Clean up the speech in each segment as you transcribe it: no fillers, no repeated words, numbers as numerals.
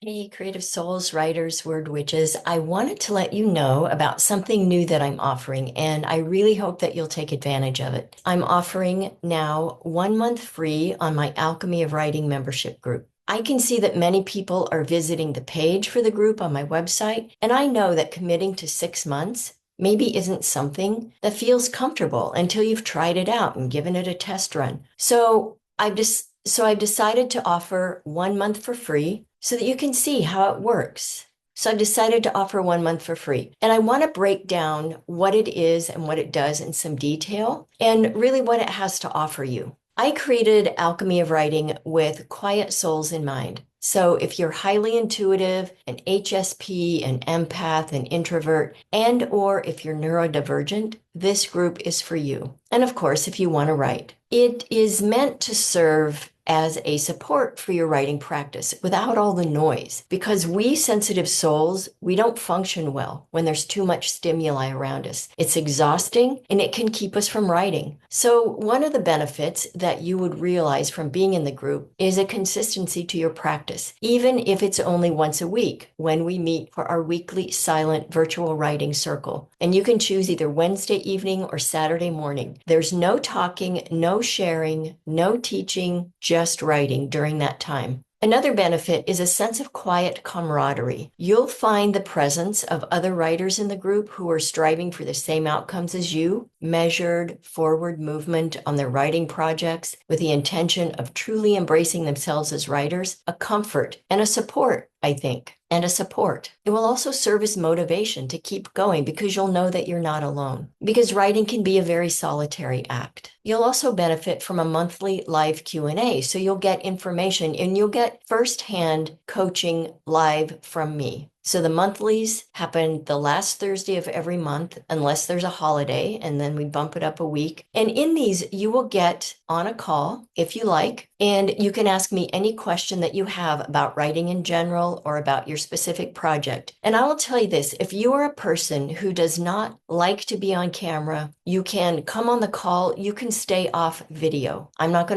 Hey, Creative Souls, writers, word witches. I wanted to let you know about something new that I'm offering, and I really hope that you'll take advantage of it. I'm offering now 1 month free on my Alchemy of Writing membership group. I can see that many people are visiting the page for the group on my website, and I know that committing to 6 months maybe isn't something that feels comfortable until you've tried it out and given it a test run. So I've decided to offer 1 month for free so that you can see how it works. So I've decided to offer 1 month for free. And I want to break down what it is and what it does in some detail and really what it has to offer you. I created Alchemy of Writing with quiet souls in mind. So if you're highly intuitive, an HSP, an empath, an introvert, and or if you're neurodivergent, this group is for you. And of course, if you want to write. It is meant to serve as a support for your writing practice without all the noise. Because we sensitive souls, we don't function well when there's too much stimuli around us. It's exhausting and it can keep us from writing. So one of the benefits that you would realize from being in the group is a consistency to your practice, even if it's only once a week when we meet for our weekly silent virtual writing circle. And you can choose either Wednesday evening or Saturday morning. There's no talking, no sharing, no teaching, just writing during that time. Another benefit is a sense of quiet camaraderie. You'll find the presence of other writers in the group who are striving for the same outcomes as you, measured forward movement on their writing projects with the intention of truly embracing themselves as writers, a comfort and a support, I think, and a support. It will also serve as motivation to keep going because you'll know that you're not alone. Because writing can be a very solitary act. You'll also benefit from a monthly live Q&A, so you'll get information and you'll get firsthand coaching live from me. So the monthlies happen the last Thursday of every month, unless there's a holiday, and then we bump it up a week. And in these, you will get on a call if you like, and you can ask me any question that you have about writing in general or about your specific project. And I will tell you this, if you are a person who does not like to be on camera, you can come on the call, you can stay off video. I'm not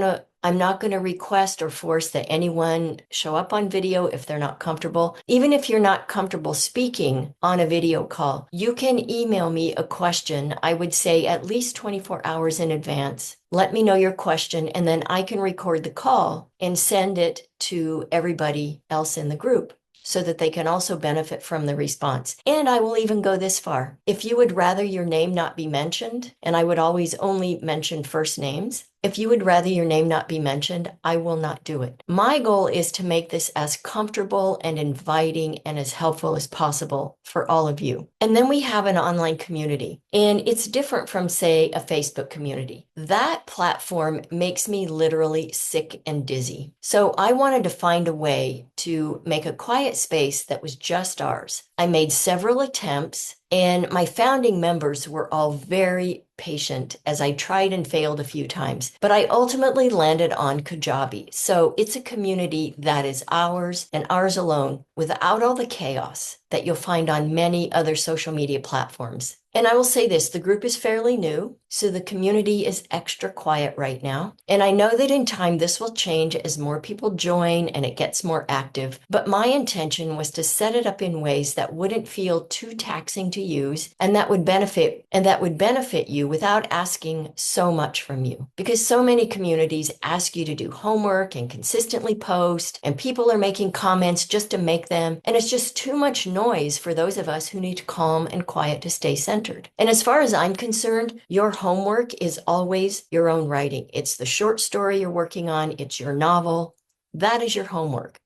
going to request or force that anyone show up on video if they're not comfortable. Even if you're not comfortable speaking on a video call, you can email me a question, I would say at least 24 hours in advance. Let me know your question, and then I can record the call and send it to everybody else in the group, so that they can also benefit from the response. And I will even go this far. If you would rather your name not be mentioned, and I would always only mention first names, if you would rather your name not be mentioned, I will not do it. My goal is to make this as comfortable and inviting and as helpful as possible for all of you. And then we have an online community, and it's different from, say, a Facebook community. That platform makes me literally sick and dizzy. So I wanted to find a way to make a quiet space that was just ours. I made several attempts, and my founding members were all very patient as I tried and failed a few times. But I ultimately landed on Kajabi. So it's a community that is ours and ours alone, without all the chaos that you'll find on many other social media platforms. And I will say this, the group is fairly new, so the community is extra quiet right now. And I know that in time this will change as more people join and it gets more active. But my intention was to set it up in ways that wouldn't feel too taxing to use and that would benefit you without asking so much from you. Because so many communities ask you to do homework and consistently post, and people are making comments just to make them. And it's just too much noise for those of us who need calm and quiet to stay centered. And as far as I'm concerned, your homework is always your own writing. It's the short story you're working on, it's your novel. That is your homework.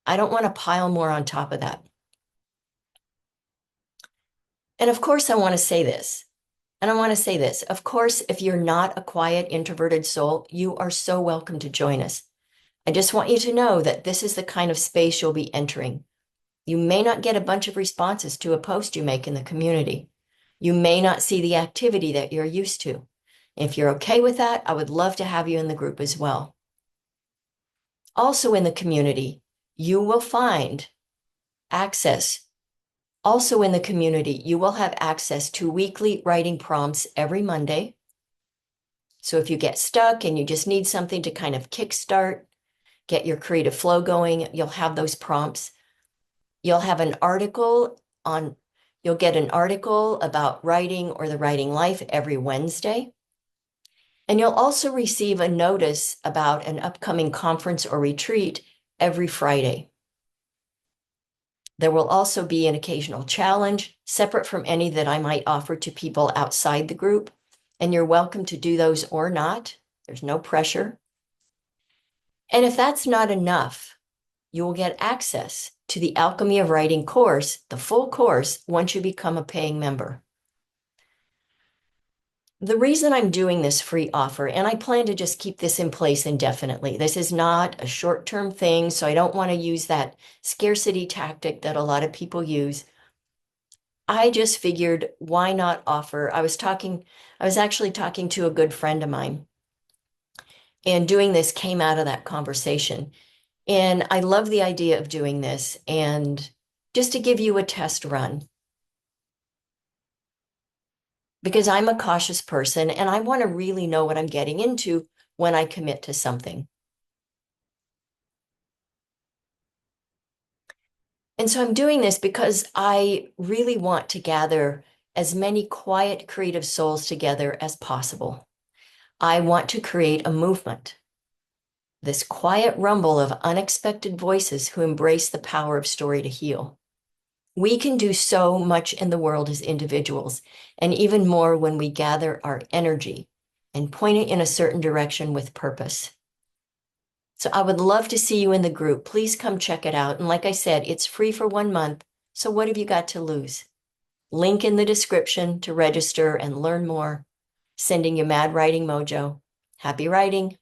I don't want to pile more on top of that. And of course, I want to say this. And I want to say this. Of course, if you're not a quiet, introverted soul, you are so welcome to join us. I just want you to know that this is the kind of space you'll be entering. You may not get a bunch of responses to a post you make in the community. You may not see the activity that you're used to. If you're okay with that, I would love to have you in the group as well. Also in the community, you will find access. Also in the community, you will have access to weekly writing prompts every Monday. So if you get stuck and you just need something to kind of kickstart, get your creative flow going, you'll have those prompts. You'll have an article on, you'll get an article about writing or the writing life every Wednesday. And you'll also receive a notice about an upcoming conference or retreat every Friday. There will also be an occasional challenge separate from any that I might offer to people outside the group. And you're welcome to do those or not. There's no pressure. And if that's not enough, you will get access to the Alchemy of Writing course, the full course, once you become a paying member. The reason I'm doing this free offer, and I plan to just keep this in place indefinitely, this is not a short-term thing, so I don't want to use that scarcity tactic that a lot of people use. I just figured, why not offer? I was actually talking to a good friend of mine, and doing this came out of that conversation. And I love the idea of doing this, and just to give you a test run, because I'm a cautious person and I want to really know what I'm getting into when I commit to something. And so I'm doing this because I really want to gather as many quiet, creative souls together as possible. I want to create a movement, this quiet rumble of unexpected voices who embrace the power of story to heal. We can do so much in the world as individuals, and even more when we gather our energy and point it in a certain direction with purpose. So I would love to see you in the group. Please come check it out. And like I said, it's free for 1 month. So what have you got to lose? Link in the description to register and learn more. Sending you mad writing mojo. Happy writing.